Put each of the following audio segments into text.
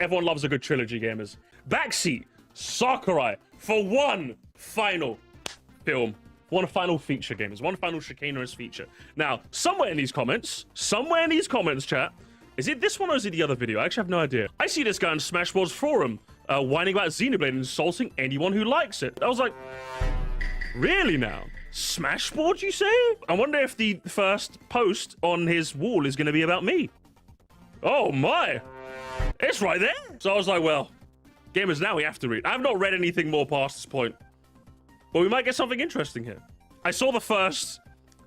Everyone loves a good trilogy, gamers. Backseat Sakurai for one final film. One final feature, gamers. One final chicanerous feature. Now, somewhere in these comments, chat, is it this one or is it the other video? I actually have no idea. I see this guy on Smashboards forum whining about Xenoblade and insulting anyone who likes it. I was like, really now? Smashboards, you say? I wonder if the first post on his wall is going to be about me. Oh my. It's right there. So I was like, well, gamers, now we have to read. I've not read anything more past this point. But we might get something interesting here. I saw the first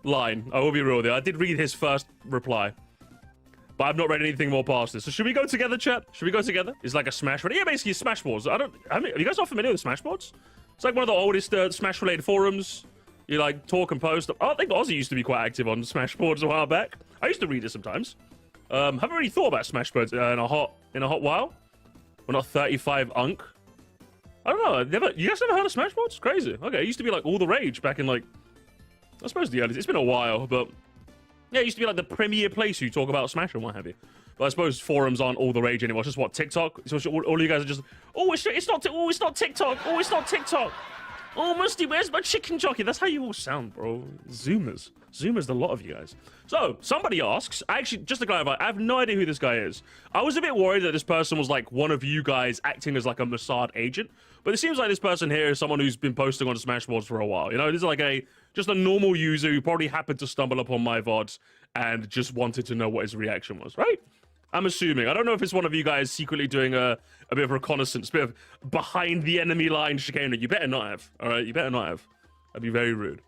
line. I will be real with you. I did read his first reply. But I've not read anything more past this. So should we go together, chat? Should we go together? It's like a Smash. Yeah, basically Smashboards. Are you guys not familiar with Smashboards? It's like one of the oldest Smash-related forums. You like talk and post. I think Ozzy used to be quite active on Smashboards a while back. I used to read it sometimes. Haven't really thought about Smashboards in a hot while. We're not 35 Unk. I don't know. You guys never heard of Smashboards? It's crazy. Okay, it used to be like all the rage back in like, I suppose the early. It's been a while, but yeah, it used to be like the premier place you talk about Smash and what have you. But I suppose forums aren't all the rage anymore. It's just what, TikTok? So all you guys are just, oh, it's not TikTok. Oh, it's not TikTok. Oh, Musty, where's my chicken jockey? That's how you all sound, bro. Zoomers. Zoomers, a lot of you guys. So, somebody asks, actually, just to clarify, I have no idea who this guy is. I was a bit worried that this person was like one of you guys acting as like a Mossad agent, but it seems like this person here is someone who's been posting on Smashboards for a while. You know, this is like just a normal user who probably happened to stumble upon my VODs and just wanted to know what his reaction was, right? I'm assuming. I don't know if it's one of you guys secretly doing a bit of reconnaissance, a bit of behind the enemy line chicanery. You better not have, all right? You better not have. That'd be very rude.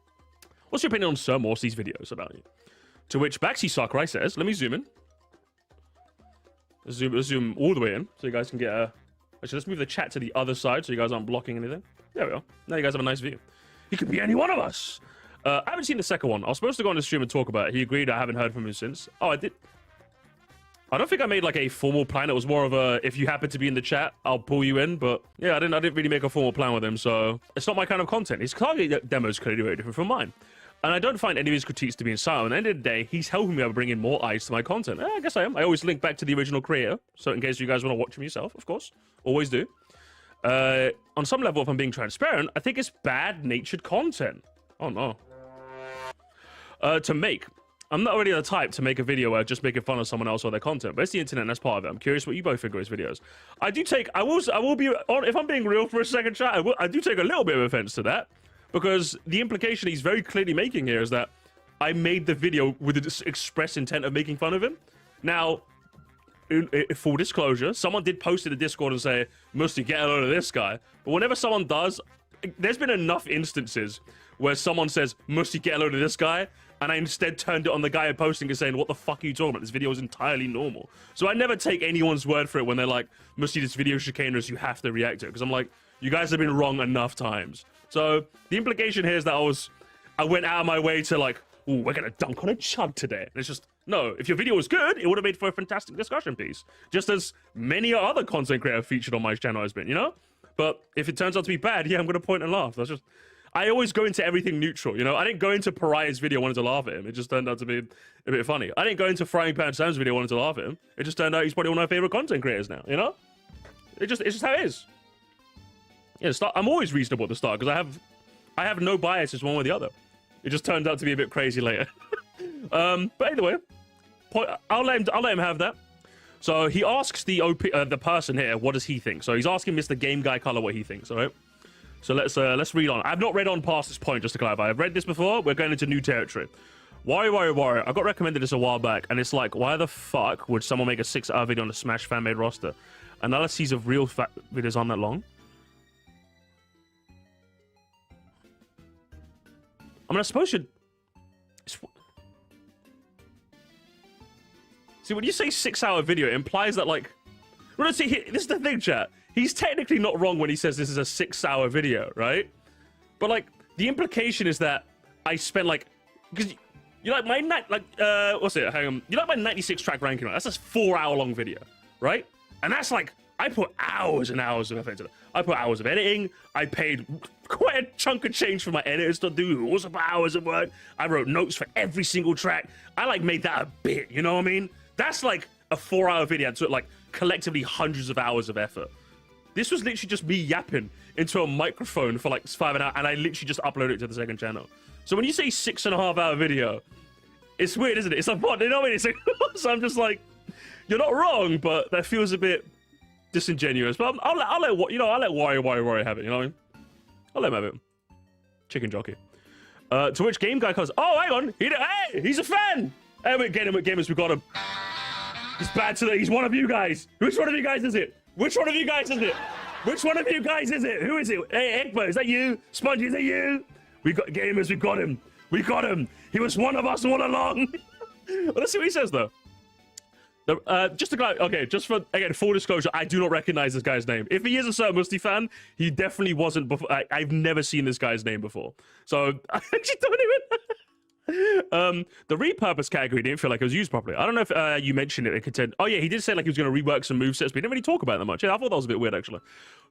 What's your opinion on Sir Morsty's videos about you? To which Baxi Sakurai says, let me zoom in. Let's zoom all the way in so you guys can get a... Actually, let's move the chat to the other side so you guys aren't blocking anything. There we go. Now you guys have a nice view. He could be any one of us. I haven't seen the second one. I was supposed to go on the stream and talk about it. He agreed. I haven't heard from him since. Oh, I did... I don't think I made like a formal plan. It was more of a, if you happen to be in the chat, I'll pull you in. But yeah, I didn't really make a formal plan with him. So it's not my kind of content. His target demo is clearly very different from mine. And I don't find any of his critiques to be insightful. At the end of the day, he's helping me bring in more eyes to my content. I guess I am. I always link back to the original creator. So in case you guys want to watch him yourself, of course, always do. On some level, if I'm being transparent, I think it's bad-natured content. Oh no. To make. I'm not really the type to make a video where I'm just making fun of someone else or their content, but it's the internet and that's part of it. I'm curious what you both think of his videos. I will be on, if I'm being real for a second, chat, I do take a little bit of offense to that, because the implication he's very clearly making here is that I made the video with the express intent of making fun of him. Now, in full disclosure, someone did post in the Discord and say, Musty, get a load of this guy. But whenever someone does, there's been enough instances where someone says, Musty, get a load of this guy, and I instead turned it on the guy posting and saying, what the fuck are you talking about? This video is entirely normal. So I never take anyone's word for it when they're like, Musty, this video is chicanerous, you have to react to it. Because I'm like, you guys have been wrong enough times. So the implication here is that I went out of my way to like, ooh, we're gonna dunk on a chug today. And it's just, no, if your video was good, it would have made for a fantastic discussion piece. Just as many other content creators featured on my channel has been, you know? But if it turns out to be bad, yeah, I'm gonna point and laugh. That's just... I always go into everything neutral, you know? I didn't go into Pariah's video wanting to laugh at him. It just turned out to be a bit funny. I didn't go into Frying Pan Sam's video wanting to laugh at him. It just turned out he's probably one of my favorite content creators now, you know? It's just how it is. Yeah, I'm always reasonable at the start because I have no biases one way or the other. It just turned out to be a bit crazy later. But anyway, I'll let him have that. So he asks the person here, what does he think? So he's asking Mr. Game Guy Color what he thinks, all right? So let's read on. I've not read on past this point, just to clarify. I've read this before. We're going into new territory. Warrior. I got recommended this a while back, and it's like, why the fuck would someone make a 6-hour video on the Smash fan-made roster? Analyses of real videos aren't that long. I mean, I suppose you'd... See, when you say 6-hour video, it implies that, like... Well, see, this is the thing, chat. He's technically not wrong when he says this is a 6-hour video, right? But, like, the implication is that I spent, like... Because you like my... what's it? Hang on. You like my 96-track ranking, right? That's a 4-hour-long video, right? And that's, like... I put hours and hours of effort into it. I put hours of editing. I paid quite a chunk of change for my editors to do. Also put hours of work. I wrote notes for every single track. I, like, made that a bit, you know what I mean? That's, like, a 4-hour video and took like collectively hundreds of hours of effort. This was literally just me yapping into a microphone for like 5 hours, and I literally just uploaded it to the second channel. So when you say 6.5-hour video, it's weird, isn't it? It's like, what? You know what I mean? It's like, so I'm just like, you're not wrong, but that feels a bit disingenuous. But I'll let Warrior have it. You know what I mean? I'll let him have it. Chicken jockey. To which Game Guy comes, oh, hang on, hey, he's a fan. Hey, we get him at Gamers, we got him. He's bad today. He's one of you guys. Which one of you guys is it? Which one of you guys is it? Which one of you guys is it? Who is it? Hey, Egbo, is that you? Spongy, is that you? We got Gamers, we got him. We got him. He was one of us all along. Well, let's see what he says, though. Just a guy, okay, just for, again, full disclosure, I do not recognize this guy's name. If he is a certain Moresty fan, he definitely wasn't before. I've never seen this guy's name before. So, I actually don't even... The repurpose category didn't feel like it was used properly. I don't know if you mentioned it. It contained... Oh, yeah, he did say like he was going to rework some movesets, but he didn't really talk about that much. Yeah, I thought that was a bit weird, actually.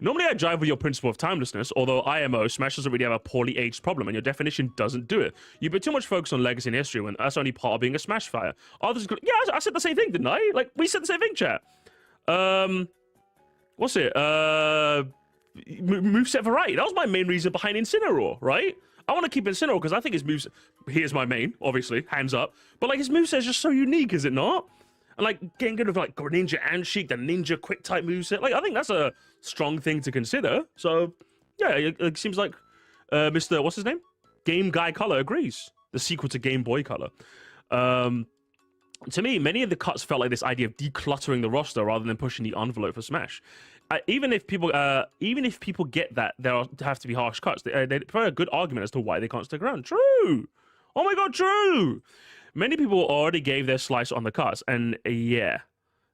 Normally, I jive with your principle of timelessness, although IMO, Smash doesn't really have a poorly aged problem, and your definition doesn't do it. You put too much focus on legacy and history when that's only part of being a Smash fire. Others... Yeah, I said the same thing, didn't I? Like, we said the same thing, chat. What's it? Moveset variety. That was my main reason behind Incineroar, right? I want to keep Incineroar because I think his moves... Here's my main, obviously, hands up. But, like, his moveset is just so unique, is it not? And, like, getting good with, like, Greninja and Sheik, the Ninja quick-type moveset. Like, I think that's a strong thing to consider. So, yeah, it seems like Mr... What's his name? Game Guy Color agrees. The sequel to Game Boy Color. To me, many of the cuts felt like this idea of decluttering the roster rather than pushing the envelope for Smash. Even if people get that there have to be harsh cuts, they provide a good argument as to why they can't stick around. True. Oh my god, true. Many people already gave their slice on the cuts, and yeah,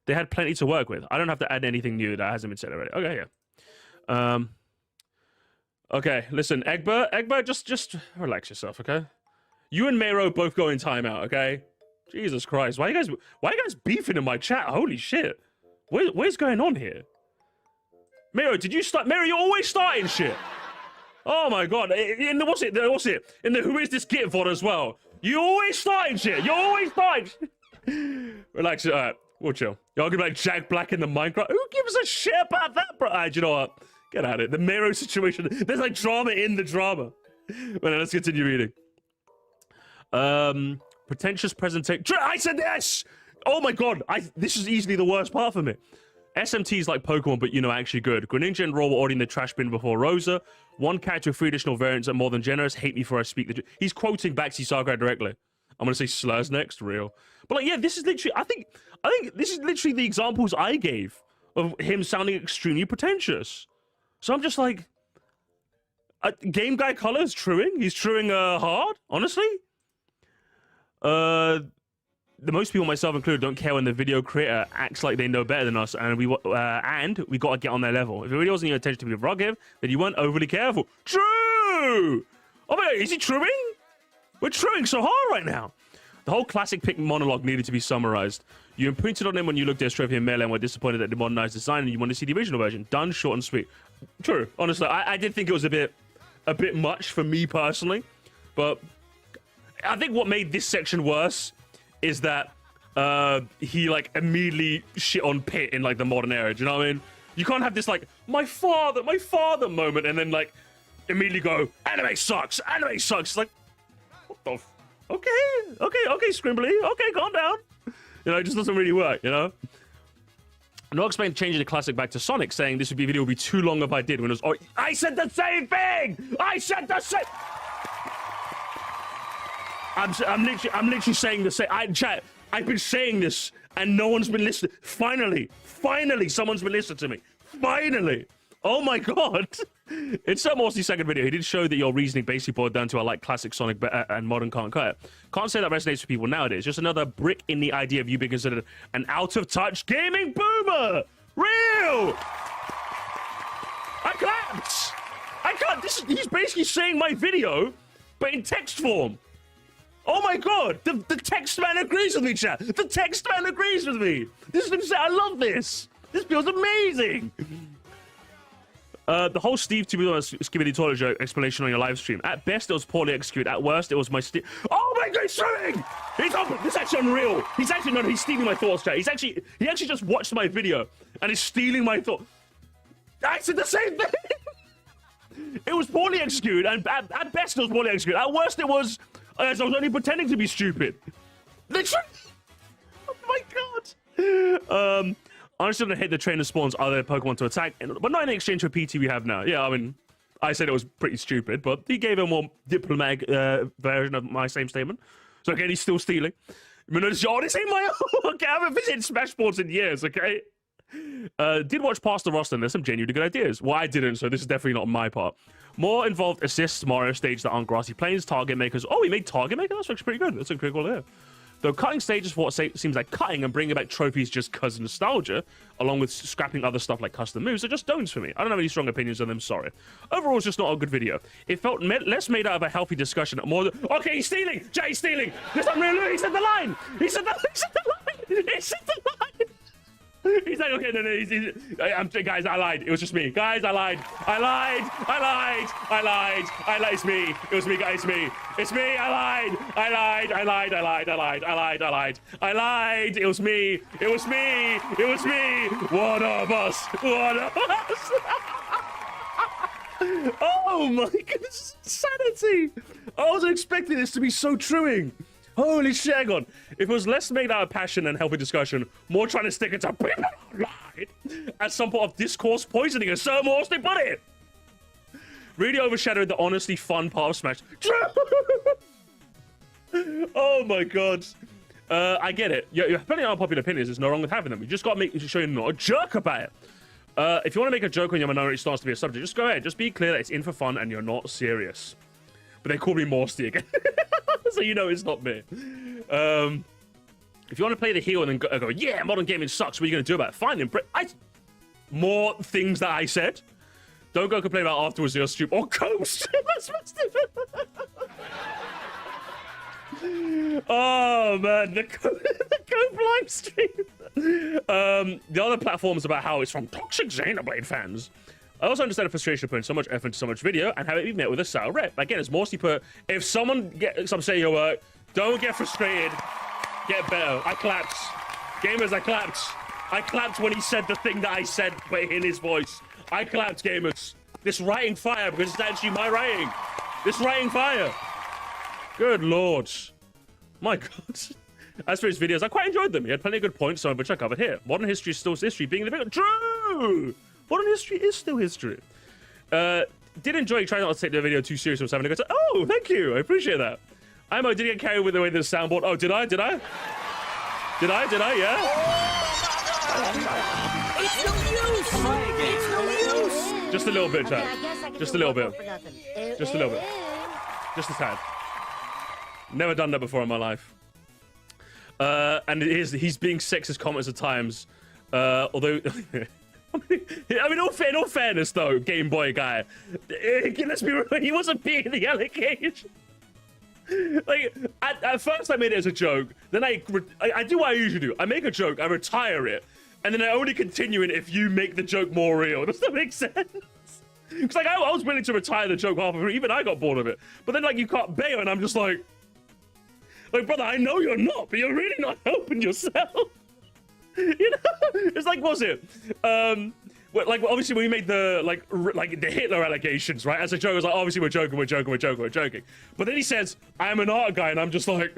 they had plenty to work with. I don't have to add anything new that hasn't been said already. Okay, yeah. Okay, listen, Egbert, just relax yourself, okay? You and Mero both go in timeout, okay? Jesus Christ, why are you guys beefing in my chat? Holy shit. Where's going on here? Mero, did you start? Mero, you're always starting shit. Oh my god. In the, what's it? In the Who Is This Git VOD as well. You always starting shit. You're always starting shit. Relax. All right, we'll chill. Y'all gonna be like Jack Black in the Minecraft. Who gives a shit about that, bro? Alright, you know what? Get out of it. The Mero situation. There's like drama in the drama. But let's continue reading. Pretentious presentation. I said this! Oh my god. This is easily the worst part for me. SMT's like Pokemon, but you know, actually good. Greninja and Raw were already in the trash bin before Rosa. One character with 3 additional variants are more than generous. Hate me for I speak the... He's quoting Baxi Sakurai directly. I'm gonna say slurs next, real. But like, yeah, this is literally... I think this is literally the examples I gave of him sounding extremely pretentious. So I'm just like... Game Guy Color is truing. He's truing hard, honestly. The most people, myself included, don't care when the video creator acts like they know better than us, and we got to get on their level. If it really wasn't your intention to be prerogative, then you weren't overly careful. True! Oh my god, is he truing? We're truing so hard right now. The whole classic pick monologue needed to be summarized. You imprinted on him when you looked at Trophy and Melee and were disappointed at the modernized design, and you wanted to see the original version. Done, short and sweet. True. Honestly, I did think it was a bit much for me personally, but I think what made this section worse is that he like immediately shit on Pit in like the modern era. Do you know what I mean? You can't have this like my father moment and then like immediately go anime sucks. It's like what the okay, Scrimbly, okay, calm down. You know, it just doesn't really work. You know. No explained changing the classic back to Sonic, saying this video would be too long if I did. When it was, oh, I said the same thing. I said the same. I'm literally saying the same. Chat, I've been saying this and no one's been listening. Finally, someone's been listening to me. Finally. Oh my god. In Sir Morsty's second video, he did show that your reasoning basically boiled down to I like classic Sonic and modern can't cut it. Can't say that resonates with people nowadays. Just another brick in the idea of you being considered an out-of-touch gaming boomer. Real. I can't. He's basically saying my video, but in text form. Oh my god, the text man agrees with me, chat. The text man agrees with me. This is insane. I love this. This feels amazing. The whole Steve to be honest, skibidi toilet joke explanation on your live stream. At best, it was poorly executed. At worst, it was my Oh my god, he's streaming! He's up. This is actually unreal. He's actually no, he's stealing my thoughts, chat. He actually just watched my video and is stealing my thought. I said the same thing. It was poorly executed, and at best, it was poorly executed. At worst, it was. I was only pretending to be stupid. Literally. Oh my god. Honestly, I hate the trainer spawns other Pokemon to attack, but not in exchange for PT we have now. Yeah, I mean, I said it was pretty stupid, but he gave a more diplomatic version of my same statement. So again, he's still stealing. Oh, this ain't my own. Okay, I haven't visited Smashboards in years, okay? Did watch past the roster and there's some genuinely good ideas. Well, I didn't, so this is definitely not on my part. More involved assists, Mario stage that aren't grassy plains, target makers. Oh, he made target maker? That's actually pretty good. That's a pretty cool idea. Though cutting stages for what seems like cutting and bringing back trophies just cause of nostalgia, along with scrapping other stuff like custom moves, are just don'ts for me. I don't have any strong opinions on them, sorry. Overall, it's just not a good video. It felt less made out of a healthy discussion, more okay, he's stealing! Jay's stealing! This is unreal, he said the line! He said the line! He said the line! He's like, okay, no, guys, I lied. It was just me. Guys, I lied. I lied. It's me. It was me, guys. It's me. It's me. I lied. I lied. It was me. It was me. It was me. One of us. Oh my goodness, sanity. I wasn't expecting this to be so truing. Holy shit, hang on. If it was less made out of passion and healthy discussion, more trying to stick it to people online as some part of discourse poisoning, as Sir Moresty put it. Really overshadowed the honestly fun part of Smash. Oh my god. I get it. You have plenty of unpopular opinions. There's no wrong with having them. You just got to make sure you're not a jerk about it. If you want to make a joke on your minority stance to be a subject, just go ahead. Just be clear that it's in for fun and you're not serious. But they call me Moresty again. So you know it's not me. If you want to play the heel and then go, yeah, modern gaming sucks, what are you going to do about it? Fine, more things that I said. Don't go complain about afterwards you're stupid. Or Coast. Oh, man. The Cope live stream. The other platforms about how it's from toxic Xenoblade fans. I also understand the frustration of putting so much effort into so much video and have it be met with a sour rep. Again, as Moresty put, if someone gets upset your work, don't get frustrated. Get better. I clapped. Gamers, I clapped. I clapped when he said the thing that I said, but in his voice. I clapped, gamers. This writing fire, because it's actually my writing. This writing fire. Good lord. My god. As for his videos, I quite enjoyed them. He had plenty of good points, some of which I covered here. Modern history is still history, being the big... True! Modern history is still history. Did enjoy trying not to take the video too seriously. Was having a good time. Oh, thank you. I appreciate that. Imo did get carried with the way the soundboard. Oh, did I? Yeah? It's no use! It's no use! Just a little bit, chat. Just a little bit. Just a little bit. Just a tad. Never done that before in my life. And he's being sexist comments at times. Although... I mean, in all fairness, though, Game Boy guy, let's be real, he wasn't being the allegation. Like, at first I made it as a joke, then I do what I usually do. I make a joke, I retire it, and then I only continue it if you make the joke more real. Does that make sense? Because, like, I was willing to retire the joke half of it, even I got bored of it. But then, like, you can't bail, and I'm just like, brother, I know you're not, but you're really not helping yourself. You know, it's like, was it? Like, obviously, when we made the like the Hitler allegations, right? As a joke, I was like, obviously, we're joking. But then he says, "I'm an art guy," and I'm just like,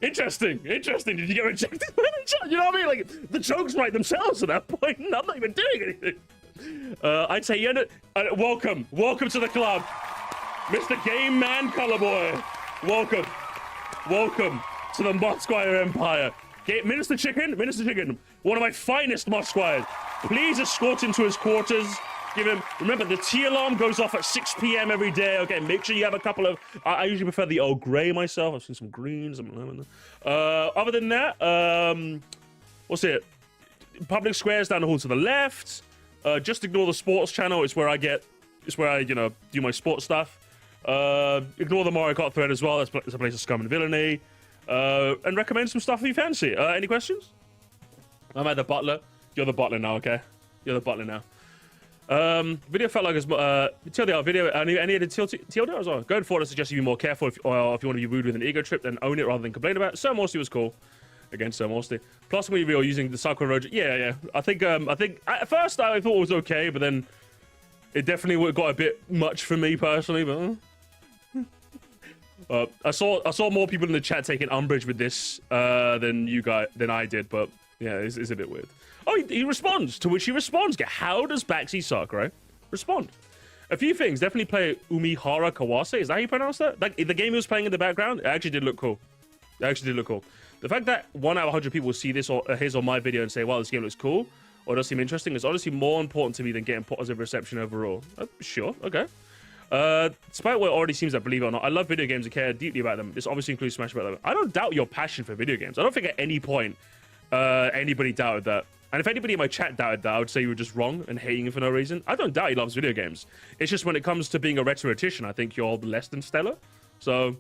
interesting. Did you get rejected? You know what I mean? Like, the jokes write themselves at that point. I'm not even doing anything. I'd say, welcome to the club, Mr. Game Man Color Boy. Welcome to the Motsquire Empire. Minister Chicken, one of my finest Motsquires. Please escort him to his quarters. Give him, remember, the tea alarm goes off at 6 p.m. every day. Okay, make sure you have a couple of, I usually prefer the Earl Grey myself. I've seen some greens, some lemon. Other than that, what's it? Public squares down the hall to the left. Just ignore the sports channel. It's where I, you know, do my sports stuff. Ignore the Mario Kart thread as well. It's a place of scum and villainy. And recommend some stuff if you fancy. Any questions? I'm at the butler. You're the butler now, okay? You're the butler now. Video felt like as TLDR video. Any edited TLDR as well. Going forward, I suggest you be more careful if you want to be rude with an ego trip, then own it rather than complain about it. Sir Moresty was cool. Again, Sir Moresty. Plus, when we were using the Sakura Road, yeah. I think at first I thought it was okay, but then it definitely got a bit much for me personally. But I saw more people in the chat taking umbrage with this than I did, but yeah, it's a bit weird. Oh, he responds, to which he responds. How does Baxi Sakurai respond? A few things. Definitely play Umihara Kawase. Is that how you pronounce that? Like, the game he was playing in the background, it actually did look cool. The fact that 1 out of 100 people see this or his or my video and say, wow, this game looks cool, or does seem interesting, is honestly more important to me than getting positive reception overall. Sure, okay. Despite what it already seems that, believe it or not, I love video games and care deeply about them. This obviously includes Smash Bros. I don't doubt your passion for video games. I don't think at any point anybody doubted that. And if anybody in my chat doubted that, I would say you were just wrong and hating him for no reason. I don't doubt he loves video games. It's just when it comes to being a rhetorician, I think you're less than stellar. So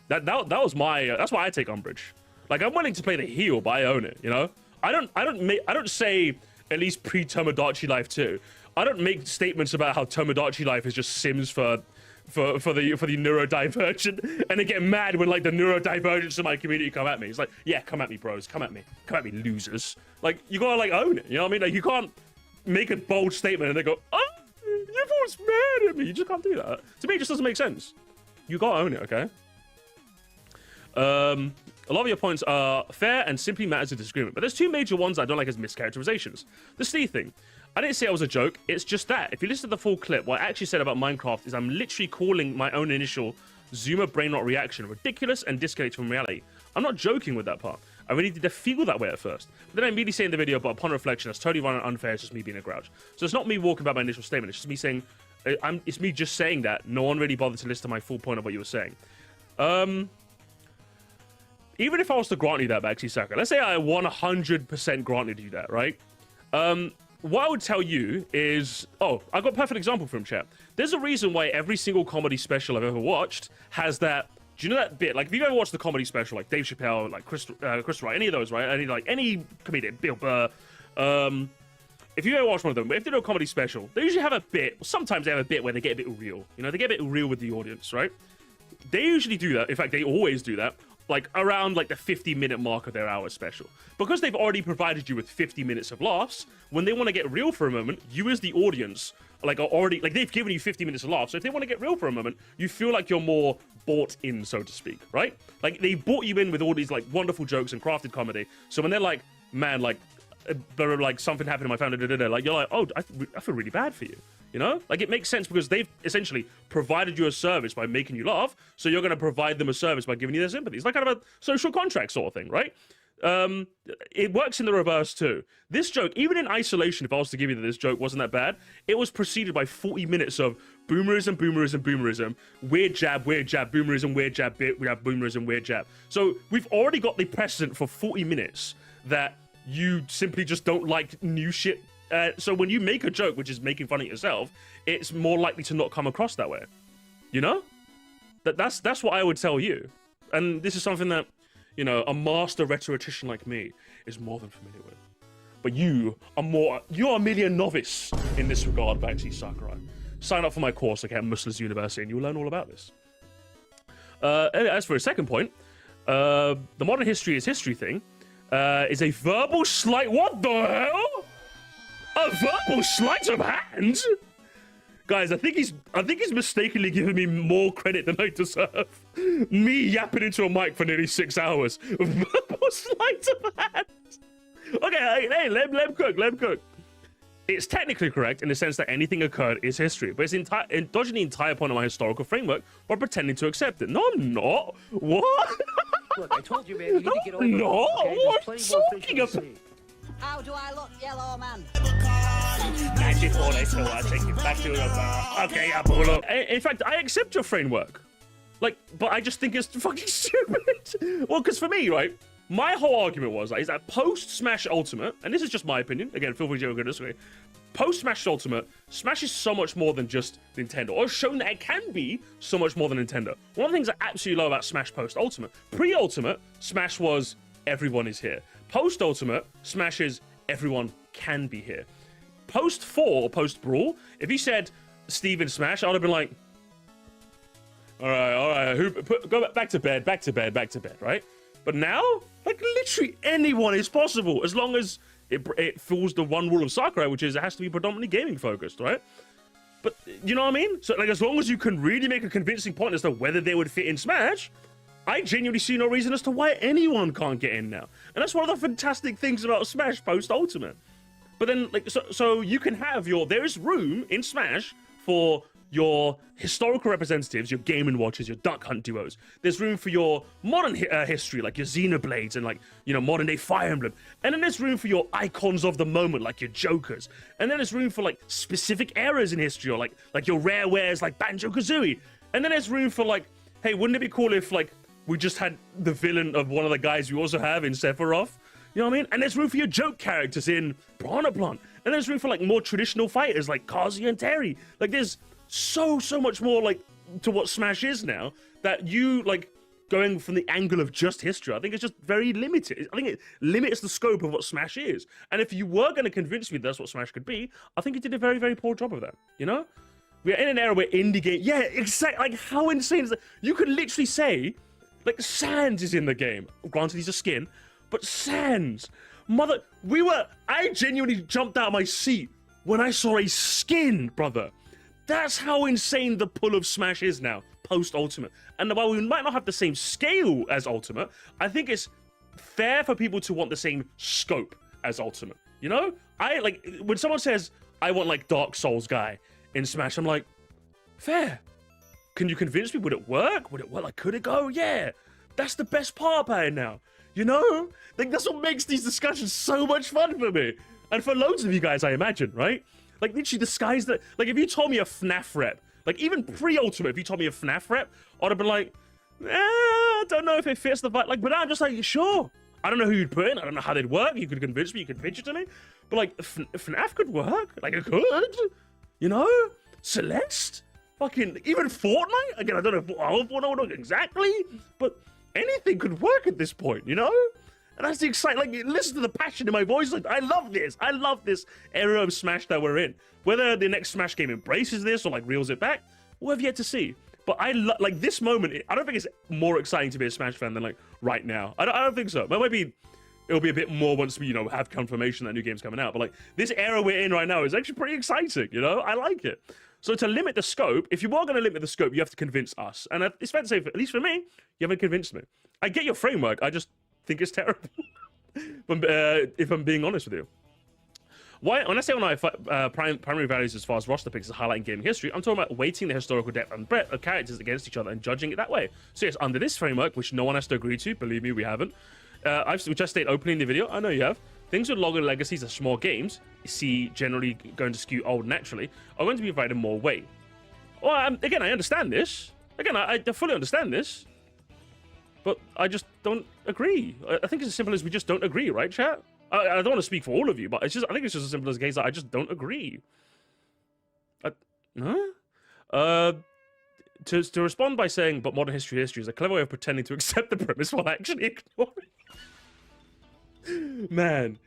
that was my that's why I take umbrage. Like, I'm willing to play the heel, but I own it. You know, I don't say, at least pre Tomodachi Life 2. I don't make statements about how Tomodachi Life is just Sims for the neurodivergent, and they get mad when like the neurodivergents in my community come at me. It's like, yeah, come at me, bros, come at me, losers. Like, you gotta like own it, you know what I mean? Like, you can't make a bold statement and they go, oh, everyone's mad at me. You just can't do that. To me, it just doesn't make sense. You gotta own it, okay? A lot of your points are fair and simply matters of disagreement, but there's two major ones I don't like as mischaracterizations. The Steve thing. I didn't say it was a joke, it's just that. If you listen to the full clip, what I actually said about Minecraft is I'm literally calling my own initial Zoomer brain rot reaction ridiculous and disconnected from reality. I'm not joking with that part. I really did feel that way at first. But then I immediately say in the video, but upon reflection, that's totally wrong and unfair, it's just me being a grouch. So it's not me walking about my initial statement, it's just me saying, it's me just saying that. No one really bothered to listen to my full point of what you were saying. Even if I was to grant you that, Baxi Saka, let's say I 100% granted you that, right? What I would tell you is, oh, I've got a perfect example from chat. There's a reason why every single comedy special I've ever watched has that, do you know that bit? Like, if you've ever watched the comedy special, like Dave Chappelle, like Chris Wright, any of those, right? Any comedian, Bill Burr, if you ever watch one of them, but if they do a comedy special, they usually have a bit, sometimes they have a bit where they get a bit real. You know, they get a bit real with the audience, right? They usually do that. In fact, they always do that. Like around like the 50-minute mark of their hour special, because they've already provided you with 50 minutes of laughs. When they want to get real for a moment, you as the audience like are already like, they've given you 50 minutes of laughs. So if they want to get real for a moment, you feel like you're more bought in, so to speak, right? Like, they brought you in with all these like wonderful jokes and crafted comedy. So when they're like, man, like something happened to my family, like, you're like, oh, I feel really bad for you. You know, like, it makes sense because they've essentially provided you a service by making you laugh, so you're going to provide them a service by giving you their sympathy. It's like kind of a social contract sort of thing, right? It works in the reverse too. This joke, even in isolation, if I was to give you that this joke wasn't that bad, it was preceded by 40 minutes of boomerism, weird jab, boomerism, weird jab, boomerism, weird jab. So we've already got the precedent for 40 minutes that you simply just don't like new shit. So when you make a joke, which is making fun of yourself, it's more likely to not come across that way. You know? That's what I would tell you. And this is something that, you know, a master rhetorician like me is more than familiar with. But you're a million novice in this regard, Baxi Sakurai. Sign up for my course at Muslims University and you'll learn all about this. As for a second point, the modern history is history thing is a verbal slight. What the hell? A verbal sleight of hand? Guys, I think he's mistakenly giving me more credit than I deserve. Me yapping into a mic for nearly 6 hours. Verbal sleight of hand. Okay, hey, let him cook. It's technically correct in the sense that anything occurred is history, but it's dodging the entire point of my historical framework while pretending to accept it. No, I'm not. What? Look, I told you, man, you need to get over it. No, Okay? what are you talking about? How do I look, yellow man? 1942, I take you back to the okay, Apollo. In fact, I accept your framework. Like, but I just think it's fucking stupid. Well, because for me, right, my whole argument was is that post Smash Ultimate, and this is just my opinion. Again, feel free to go this way. Post Smash Ultimate, Smash is so much more than just Nintendo, or shown that it can be so much more than Nintendo. One of the things I absolutely love about Smash post Ultimate, pre-Ultimate, Smash was everyone is here. Post Ultimate, Smash is everyone can be here. post 4 or post Brawl, if he said Steven Smash, I would have been like, all right, go back to bed, right? But now, like, literally anyone is possible, as long as it falls the one rule of Sakurai, which is it has to be predominantly gaming focused, right? But you know what I mean? So, like, as long as you can really make a convincing point as to whether they would fit in Smash, I genuinely see no reason as to why anyone can't get in now. And that's one of the fantastic things about Smash post Ultimate. But then, like, so you can have there is room in Smash for your historical representatives, your Game & Watchers, your Duck Hunt duos. There's room for your modern history, like your Xenoblades and, like, you know, modern day Fire Emblem. And then there's room for your icons of the moment, like your Jokers. And then there's room for, like, specific eras in history, or like your rare wares, like Banjo-Kazooie. And then there's room for, like, hey, wouldn't it be cool if, like, we just had the villain of one of the guys we also have in Sephiroth? You know what I mean? And there's room for your joke characters in Piranha Plant. And there's room for, like, more traditional fighters like Kazuya and Terry. Like, there's so much more, like, to what Smash is now, that you, like, going from the angle of just history, I think it's just very limited. I think it limits the scope of what Smash is. And if you were going to convince me that's what Smash could be, I think you did a very, very poor job of that, you know? We're in an era where indie game, yeah, exactly, like, how insane is that? You could literally say, like, Sans is in the game. Granted, he's a skin, but Sans, I genuinely jumped out of my seat when I saw a skin, brother. That's how insane the pull of Smash is now, post-Ultimate. And while we might not have the same scale as Ultimate, I think it's fair for people to want the same scope as Ultimate. You know? When someone says, I want, like, Dark Souls guy in Smash, I'm like, fair. Can you convince me? Would it work? Like, could it go? Yeah. That's the best part about it now. You know? Like, that's what makes these discussions so much fun for me. And for loads of you guys, I imagine, right? Like, literally, the sky's that. Like, if you told me a FNAF rep, like, even pre-Ultimate, if you told me a FNAF rep, I'd have been like, I don't know if it fits the vibe. Like, but I'm just like, sure. I don't know who you'd put in. I don't know how they'd work. You could convince me. You could pitch it to me. But, like, FNAF could work. Like, it could. You know? Celeste? Fucking, even Fortnite? Again, I don't know how Fortnite would work exactly, but anything could work at this point, you know? And that's the excitement. Like, listen to the passion in my voice. Like, I love this. I love this era of Smash that we're in. Whether the next Smash game embraces this or, like, reels it back, we'll have yet to see. But I like this moment. I don't think it's more exciting to be a Smash fan than, like, right now. I don't think so. But maybe it'll be a bit more once we, you know, have confirmation that new game's coming out. But, like, this era we're in right now is actually pretty exciting, you know? I like it. So to limit the scope, if you are going to limit the scope, you have to convince us. And it's fair to say, at least for me, you haven't convinced me. I get your framework. I just think it's terrible. If I'm being honest with you. When I say primary values as far as roster picks is highlighting gaming history, I'm talking about weighting the historical depth and breadth of characters against each other and judging it that way. So yes, under this framework, which no one has to agree to, believe me, we haven't, which I stated openly in the video, I know you have, things with longer legacies of small games, see generally going to skew old naturally, are going to be provided more weight. Well, again, I understand this. Again, I fully understand this. But I just don't agree. I think it's as simple as we just don't agree, right, chat? I don't want to speak for all of you, but I think it's just as simple as a case that I just don't agree. To respond by saying, but modern history is a clever way of pretending to accept the premise while actually ignoring. Man,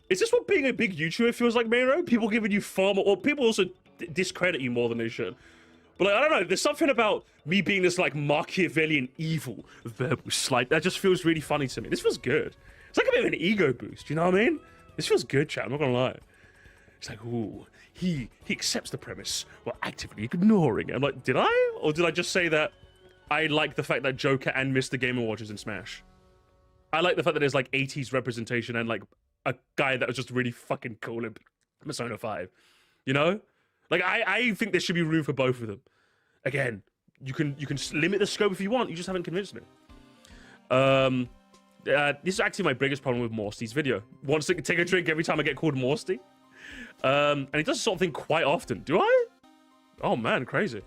is this what being a big YouTuber feels like, Mero? People giving you far more, or people also discredit you more than they should. But, like, I don't know, there's something about me being this, like, Machiavellian evil verbal slight that just feels really funny to me. This feels good. It's like a bit of an ego boost, you know what I mean? This feels good, chat, I'm not gonna lie. It's like, ooh, he accepts the premise while actively ignoring it. I'm like, did I? Or did I just say that I like the fact that Joker and Mr. Game & Watch is in Smash? I like the fact that there's, like, 80s representation and, like, a guy that was just really fucking cool in Persona 5. You know? Like, I think there should be room for both of them. Again, you can limit the scope if you want. You just haven't convinced me. This is actually my biggest problem with Moresty's video. Wants to take a drink every time I get called Moresty. And he does this sort of thing quite often. Do I? Oh, man, crazy.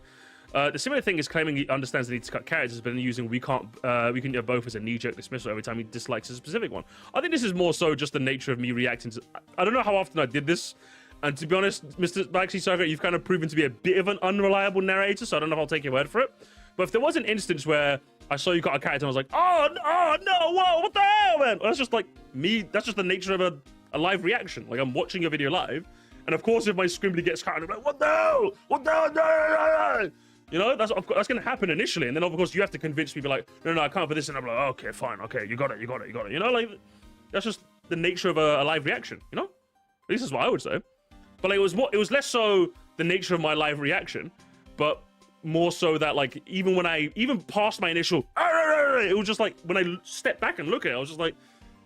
The similar thing is claiming he understands the need to cut characters, but then using we can have both as a knee-jerk dismissal every time he dislikes a specific one. I think this is more so just the nature of me reacting to... I don't know how often I did this. And to be honest, Mr. Baxi Saga, you've kind of proven to be a bit of an unreliable narrator, so I don't know if I'll take your word for it. But if there was an instance where I saw you got a character and I was like, oh no, whoa, what the hell, man? That's just like me, that's just the nature of a live reaction. Like, I'm watching your video live, And of course, if my scribbly gets cut, I'm like, what the? What the? You know, that's going to happen initially. And then, of course, you have to convince me, be like, no, I can't for this. And I'm like, okay, fine. Okay, you got it. You know, like, that's just the nature of a live reaction, you know? At least that's what I would say. But like, it was less so the nature of my live reaction, but more so that, like, even past my initial, it was just like, when I stepped back and look at it, I was just like,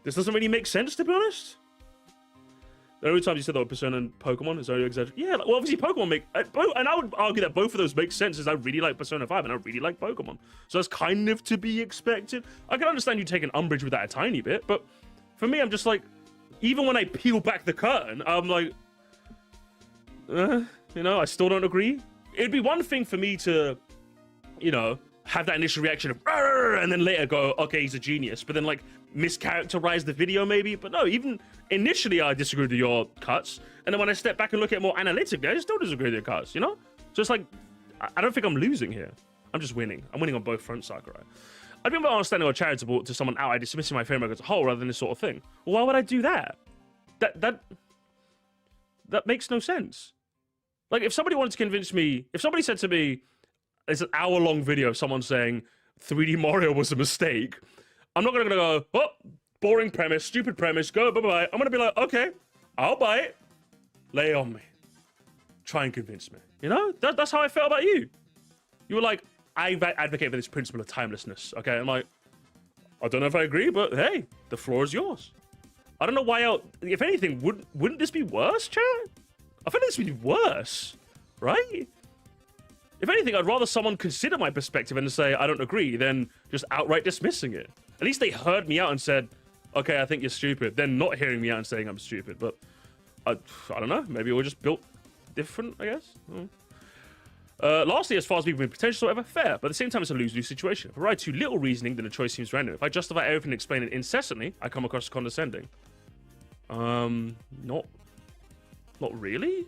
this doesn't really make sense, to be honest. The only times you said that with Persona and Pokemon is only exaggeration. Yeah, well, obviously Pokemon make, and I would argue that both of those make sense, as I really like Persona 5 and I really like Pokemon. So that's kind of to be expected. I can understand you taking umbrage with that a tiny bit, but for me, I'm just like, even when I peel back the curtain, I'm like, you know, I still don't agree. It'd be one thing for me to, you know, have that initial reaction of, and then later go, okay, he's a genius, but then like mischaracterize the video maybe. But no, even initially I disagreed with your cuts, and then when I step back and look at it more analytically, I still disagree with your cuts, you know? So it's like, I don't think I'm losing here. I'm just winning. I'm winning on both fronts, Sakurai. I'd be more understanding or charitable to someone outright dismissing my framework as a whole rather than this sort of thing. Well, why would I do that? That makes no sense. Like, if somebody wanted to convince me, if somebody said to me, it's an hour-long video of someone saying 3D Mario was a mistake, I'm not going to go, oh, boring premise, stupid premise, go, bye-bye. I'm going to be like, okay, I'll buy it. Lay it on me. Try and convince me. You know? That's how I felt about you. You were like, I advocate for this principle of timelessness, okay? I'm like, I don't know if I agree, but hey, the floor is yours. I don't know why else. If anything, wouldn't this be worse, chat? I think this would be worse, right? If anything, I'd rather someone consider my perspective and say, I don't agree, than just outright dismissing it. At least they heard me out and said, okay, I think you're stupid. Then not hearing me out and saying I'm stupid. But I don't know. Maybe we're just built different, I guess. Lastly, as far as people with potential, whatever, fair. But at the same time, it's a lose-lose situation. If I provide too little reasoning, then the choice seems random. If I justify everything and explain it incessantly, I come across as condescending. Not really.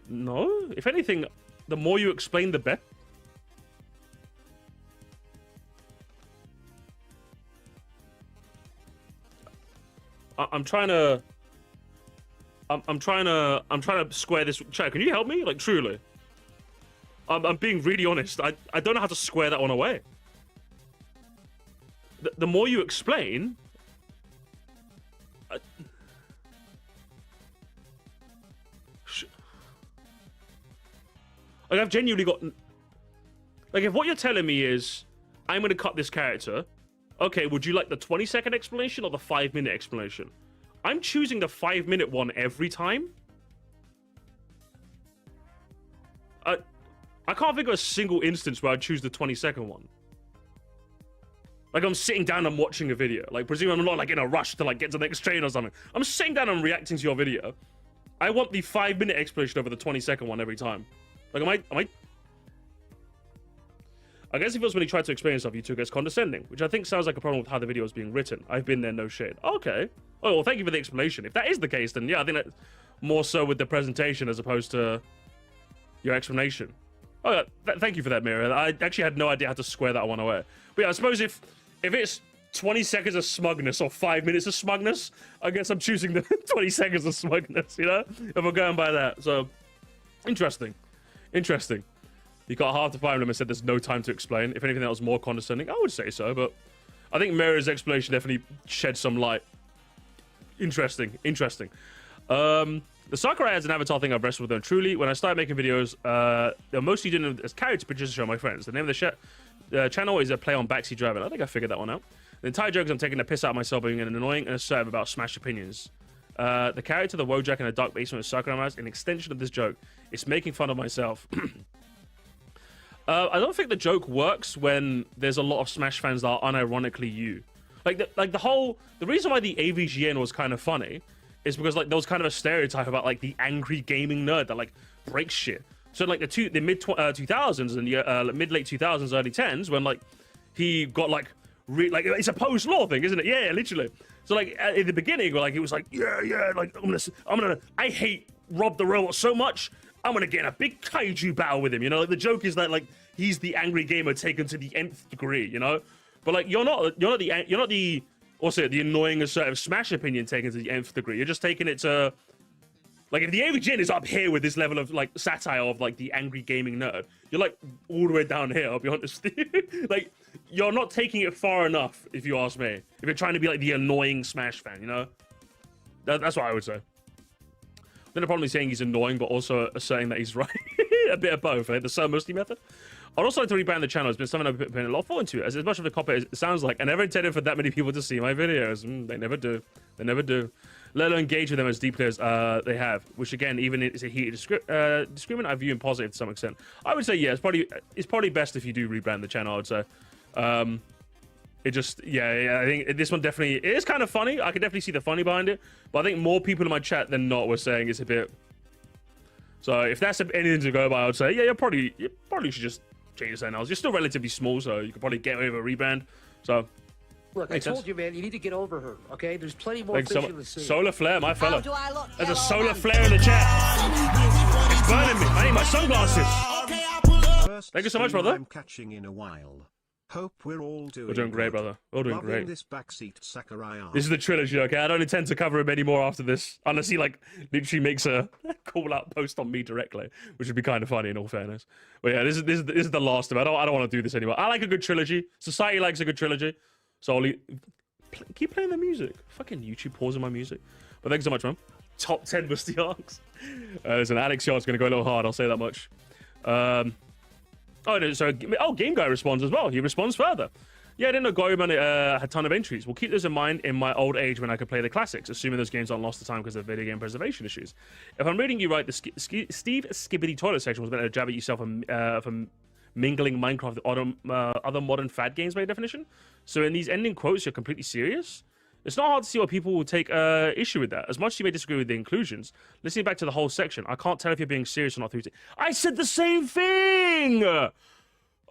No. If anything, the more you explain, the better. I'm trying to square this. Chat, can you help me? Like, truly. I'm being really honest. I don't know how to square that one away. The more you explain, like, I've genuinely got, like, if what you're telling me is I'm gonna cut this character, okay, would you like the 20-second explanation or the 5-minute explanation? I'm choosing the 5-minute one every time. I can't think of a single instance where I'd choose the 20-second one. Like, I'm sitting down and watching a video. Like, presumably I'm not, like, in a rush to, like, get to the next train or something. I'm sitting down and reacting to your video. I want the 5-minute explanation over the 20-second one every time. Like, I guess it feels when he tried to explain himself, you took it as condescending, which I think sounds like a problem with how the video is being written. I've been there, no shade. Okay. Oh, well, thank you for the explanation. If that is the case, then yeah, I think that's more so with the presentation as opposed to your explanation. Oh, yeah, thank you for that, Mira. I actually had no idea how to square that one away. But yeah, I suppose if it's 20 seconds of smugness or 5 minutes of smugness, I guess I'm choosing the 20 seconds of smugness, you know? If we're going by that. So, interesting. Interesting. You got half the Fire Emblem and said there's no time to explain. If anything, that was more condescending. I would say so, but I think Mira's explanation definitely shed some light. Interesting. Interesting. The Sakurai as an avatar thing I've wrestled with them truly. When I started making videos, they're mostly doing it as character pictures to show my friends. The name of the channel is a play on backseat driving. I think I figured that one out. The entire joke is I'm taking the piss out of myself being annoying and assertive about Smash opinions. The character, the Wojak in a dark basement with Sakurai has an extension of this joke. It's making fun of myself. I don't think the joke works when there's a lot of Smash fans that are unironically you. Like the reason why the AVGN was kind of funny is because, like, there was kind of a stereotype about, like, the angry gaming nerd that, like, breaks shit. So, like, the mid 2000s and the mid late 2000s, early 10s, when, like, he got, like, it's a post-law thing, isn't it? Yeah, literally. So, like, in the beginning, like, it was like, yeah, like, I hate Rob the Robot so much, I'm gonna get in a big kaiju battle with him, you know? Like, the joke is that, like, he's the angry gamer taken to the nth degree, you know? But, like, you're not the also the annoying assertive Smash opinion taken to the nth degree. You're just taking it to, like, if the average in is up here with this level of like satire of like the angry gaming nerd, you're like all the way down here. I'll be honest with you. Like, you're not taking it far enough, if you ask me. If you're trying to be like the annoying Smash fan, you know, that's what I would say. Then the problem is saying he's annoying, but also saying that he's right. A bit of both, eh? The Sir Musty method. I'd also like to rebrand the channel. It's been something I've put in a lot of thought into. As much of a copy as it sounds like, I never intended for that many people to see my videos. They never do. They never do. Let alone engage with them as deeply as they have. Which again, even is a heated disagreement, I view in positive to some extent. I would say, yeah, it's probably best if you do rebrand the channel, I would say. It just, yeah, I think this one definitely, it is kind of funny. I can definitely see the funny behind it. But I think more people in my chat than not were saying it's a bit... So if that's anything to go by, I would say, yeah, you probably should just change the channels. You're still relatively small, so you could probably get away with a rebrand. So, look, I told you, man, you need to get over her, okay? There's plenty more fish in the sea. Solar flare, my fella. How do I look, There's a yellow solar man? flare in the chat. It's burning me. I need my sunglasses. Thank you so much, brother. I'm catching in a while. Hope we're all doing. We're doing great, brother. We're doing Loving great. This backseat Sakurai arc. This is the trilogy, okay? I don't intend to cover him anymore after this, unless he like literally makes a call-out post on me directly, which would be kind of funny in all fairness. But yeah, this is the last of it. I don't want to do this anymore. I like a good trilogy. Society likes a good trilogy, so I'll keep playing the music. Fucking YouTube pausing my music. But thanks so much, man. Top 10 Musty arcs. Listen, Alex Yard's gonna go a little hard. I'll say that much. Oh, no, so Game Guy responds as well. He responds further. Yeah, I didn't know Goemon had a ton of entries. We'll keep those in mind in my old age when I could play the classics, assuming those games aren't lost to time because of video game preservation issues. If I'm reading you right, the Steve Skibbity toilet section was meant to jab at yourself for mingling Minecraft with other modern fad games by definition. So in these ending quotes, you're completely serious? It's not hard to see why people will take issue with that. As much as you may disagree with the inclusions, listening back to the whole section, I can't tell if you're being serious or not through. I said the same thing!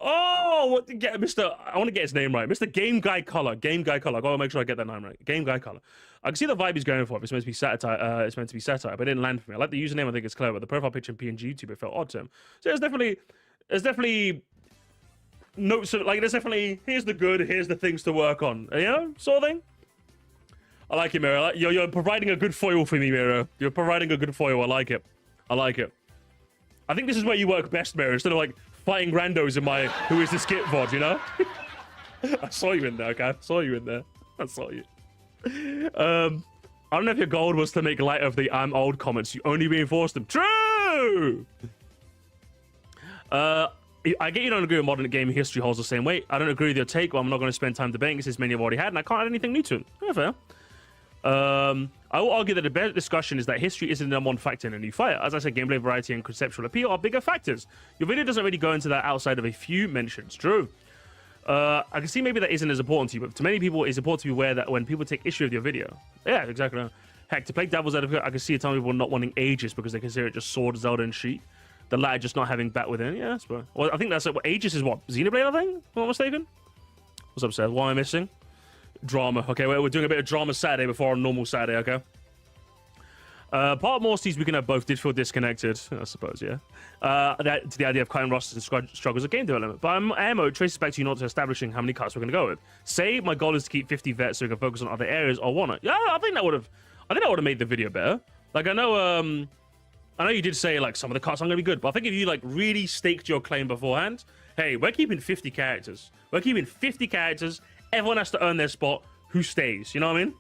Oh, what to get, Mr. I want to get his name right. Mr. Game Guy Color. Game Guy Color. I gotta make sure I get that name right. Game Guy Color. I can see the vibe he's going for. It's meant to be satire. It's meant to be satire, but it didn't land for me. I like the username. I think it's clever. But the profile picture in PNG YouTube, it felt odd to him. So there's definitely notes of, like, there's definitely, here's the good, here's the things to work on. You know, sort of thing. I like it, Miro. You're providing a good foil for me, Miro. You're providing a good foil. I like it. I like it. I think this is where you work best, Miro. Instead of like fighting randos in my Who Is This Git VOD, you know? I saw you in there, okay? I saw you in there. I saw you. I don't know if your goal was to make light of the I'm old comments. You only reinforced them. True! I get you don't agree with modern gaming history holds the same weight. I don't agree with your take, but I'm not going to spend time debating since many have already had, and I can't add anything new to it. Yeah, fair. I will argue that the better discussion is that history isn't the number one factor in a new fighter. As I said, gameplay variety and conceptual appeal are bigger factors. Your video doesn't really go into that outside of a few mentions. True. I can see maybe that isn't as important to you, but to many people, it's important to be aware that when people take issue with your video. Yeah, exactly. Heck, to play devil's advocate, I can see a ton of people not wanting Aegis because they consider it just Sword, Zelda, and Sheet. The latter just not having bat within. Yeah, that's what. Well, I think that's what Aegis is. What, Xenoblade? I think. If I'm not mistaken. What's up, Seth? What am I missing? Drama. Okay, we're doing a bit of drama Saturday before our normal Saturday. Okay. Part of Moresty's weekend both did feel disconnected, I suppose. Yeah. To the idea of cutting rosters and struggles of game development. But ammo traces back to you not to establishing how many cuts we're going to go with. Say my goal is to keep 50 vets so we can focus on other areas or wanna. Yeah, I think that would have made the video better. Like I know you did say like some of the cuts aren't gonna be good, but I think if you like really staked your claim beforehand, hey, we're keeping 50 characters. We're keeping 50 characters. Everyone has to earn their spot. Who stays? You know what I mean?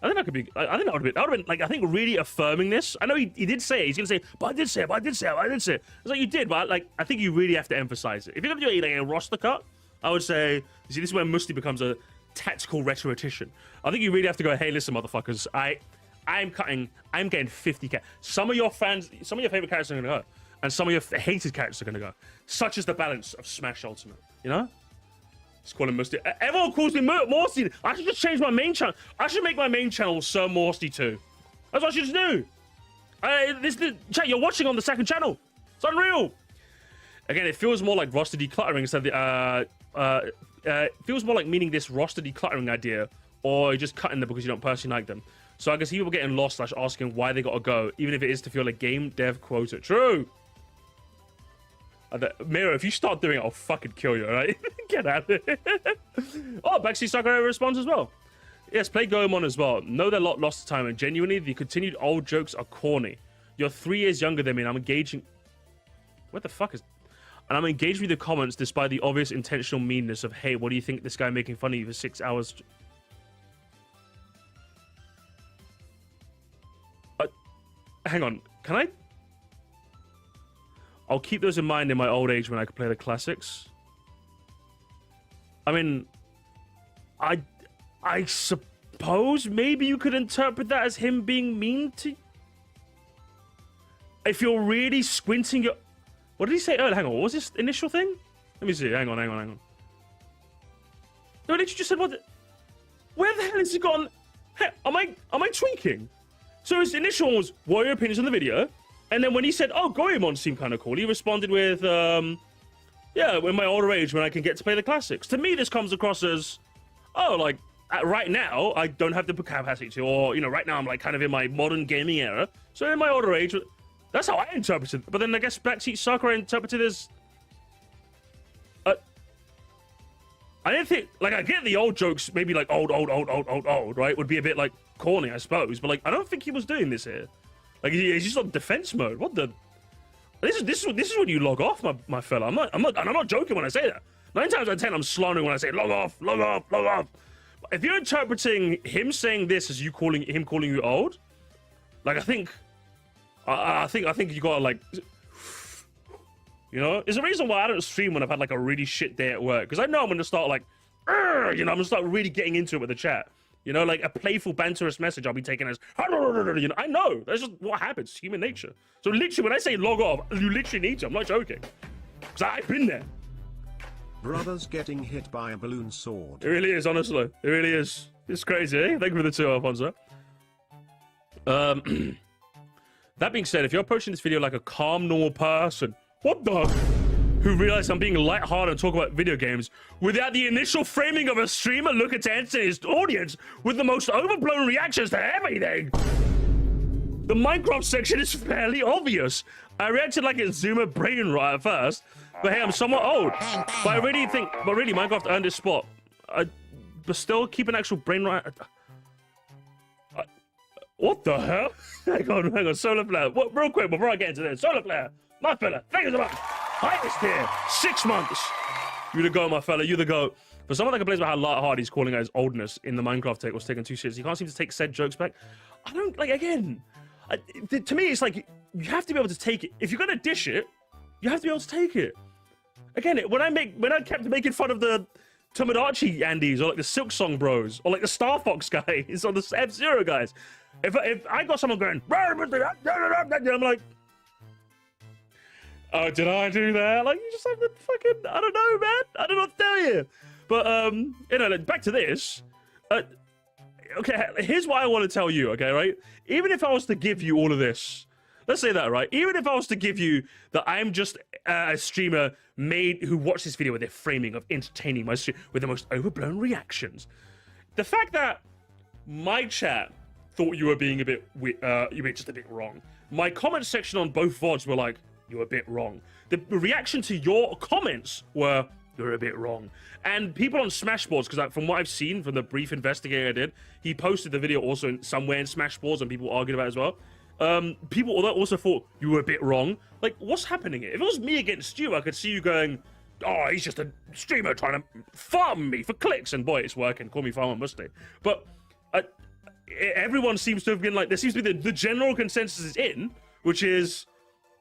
I think that could be. I think that would have been like, I think really affirming this. I know he did say it. He's gonna say, but I did say it. But I did say it. But I did say it. It's like you did, but like I think you really have to emphasize it. If you're gonna do like a roster cut, I would say, you see, this is where Musty becomes a tactical rhetorician. I think you really have to go, hey, listen, motherfuckers, I'm getting 50k. Some of your fans, some of your favorite characters are gonna go, and some of your hated characters are gonna go. Such is the balance of Smash Ultimate, you know? Let's call him Musty. Everyone calls me Moresty. I should just change my main channel. I should make my main channel Sir Moresty 2. That's what I should just do. Chat, you're watching on the second channel. It's unreal. Again, it feels more like roster decluttering instead of it feels more like meaning this roster decluttering idea, or you're just cutting them because you don't personally like them. So I can see people getting lost / asking why they gotta go, even if it is to feel like game dev quota. True. Miro, if you start doing it, I'll fucking kill you, alright? Get out of here. Oh, Backseat Sakura responds as well. Yes, play Goemon as well. Know they're lost to time, and genuinely, the continued old jokes are corny. You're 3 years younger than me, and I'm engaging... What the fuck is... And I'm engaged with the comments despite the obvious intentional meanness of, hey, what do you think this guy making fun of you for 6 hours... Hang on, can I... I'll keep those in mind in my old age when I can play the classics. I mean, I suppose maybe you could interpret that as him being mean to... If you're really squinting your... What did he say earlier? Hang on, what was this initial thing? Let me see, hang on. No, did you just said what the... Where the hell has he gone? Hey, am I tweaking? So his initial one was, what are your opinions on the video? And then when he said, oh, Goemon seemed kind of cool, he responded with, yeah, in my older age when I can get to play the classics. To me, this comes across as, oh, like, right now, I don't have the capacity to, or, you know, right now I'm, like, kind of in my modern gaming era. So in my older age, that's how I interpreted it. But then I guess Backseat Sakura interpreted as, I didn't think, like, I get the old jokes, maybe, like, old, right? Would be a bit, like, corny, I suppose. But, like, I don't think he was doing this here. Like, he's just on defense mode. What the? This is when you log off, my fella. I'm not joking when I say that. 9 times out of 10, I'm slandering when I say log off. If you're interpreting him saying this as him calling you old, like I think you gotta like, you know, there's a reason why I don't stream when I've had like a really shit day at work, because I know I'm gonna start like, you know, I'm gonna start really getting into it with the chat. You know, like a playful, banterous message I'll be taking as, you know, I know. That's just what happens. It's human nature. So literally, when I say log off, you literally need to. I'm not joking. Because I've been there. Brothers getting hit by a balloon sword. It really is, honestly. It really is. It's crazy, eh? Thank you for the 2, Alfonso. That being said, if you're approaching this video like a calm, normal person, what the... who realize I'm being lighthearted and talk about video games without the initial framing of a streamer looking to enter his audience with the most overblown reactions to everything. The Minecraft section is fairly obvious. I reacted like a Zoomer brain rot at first, but hey, I'm somewhat old. But really, Minecraft earned its spot. But still, keep an actual brain rot. What the hell? Hang on, Solar Flare. Real quick, before I get into this, Solar Flare, my fella, thank you so much. Highest here, 6 months. You the goat, my fella, you the goat. For someone that complains about how lighthearted he's calling out his oldness in the Minecraft take was taken too serious, he can't seem to take said jokes back. I don't, like, again, to me, it's like, you have to be able to take it. If you're gonna dish it, you have to be able to take it. Again, when I kept making fun of the Tomodachi Andes, or like the Silk Song Bros, or like the Star Fox guys, or the F-Zero guys, if I got someone going, I'm like, oh, did I do that? Like, you just have to fucking, I don't know, man. I don't know what to tell you. But, you know, back to this. Okay, here's what I want to tell you, okay, right? Even if I was to give you all of this, let's say that, right? Even if I was to give you that I'm just a streamer who watched this video with their framing of entertaining my stream with the most overblown reactions. The fact that my chat thought you were being a bit, you were just a bit wrong. My comment section on both VODs were like, you're a bit wrong. The reaction to your comments were, you're a bit wrong. And people on Smashboards, because from what I've seen from the brief investigator I did, he posted the video also somewhere in Smashboards and people argued about it as well. People also thought you were a bit wrong. Like, what's happening here? If it was me against you, I could see you going, oh, he's just a streamer trying to farm me for clicks. And boy, it's working. Call me Farmer Musty. But everyone seems to have been like, there seems to be the general consensus is in, which is,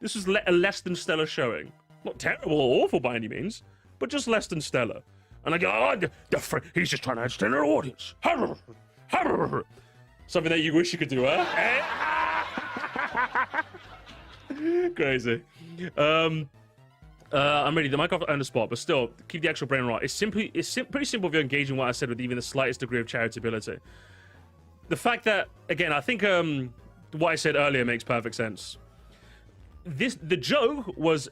this is a less than stellar showing. Not terrible or awful by any means, but just less than stellar. And I go, oh, he's just trying to entertain our audience. Something that you wish you could do, huh? Crazy. I'm ready. The Minecraft earned a spot, but still, keep the actual brain right. It's pretty simple if you're engaging what I said with even the slightest degree of charitability. The fact that, again, I think what I said earlier makes perfect sense. The joke was